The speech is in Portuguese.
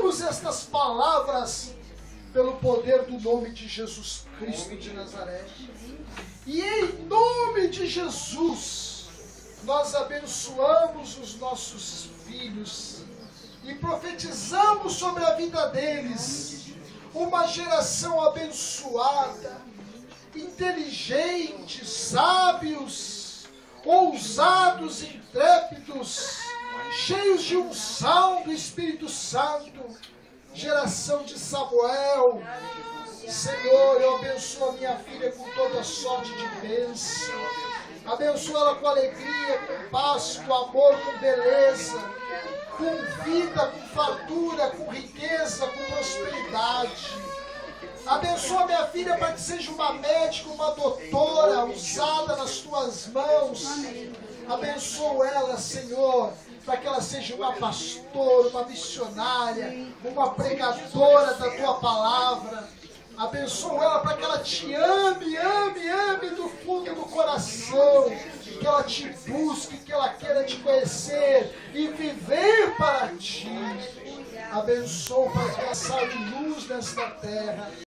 Declaramos estas palavras pelo poder do nome de Jesus Cristo de Nazaré. E em nome de Jesus, nós abençoamos os nossos filhos e profetizamos sobre a vida deles uma geração abençoada, inteligentes, sábios, ousados, intrépidos, cheios de unção do Espírito Santo, geração de Samuel. Senhor, eu abençoo a minha filha com toda sorte de bênção. Abençoa ela com alegria, com paz, com amor, com beleza, com vida, com fartura, com riqueza, com prosperidade. Abençoa minha filha para que seja uma médica, uma doutora, usada nas tuas mãos. Abençoa ela, Senhor, para que ela seja uma pastora, uma missionária, uma pregadora da tua palavra. Abençoa ela para que ela te ame, ame, ame do fundo do coração, que ela te busque, que ela queira te conhecer e viver para ti. Abençoa para que ela saia de luz nesta terra.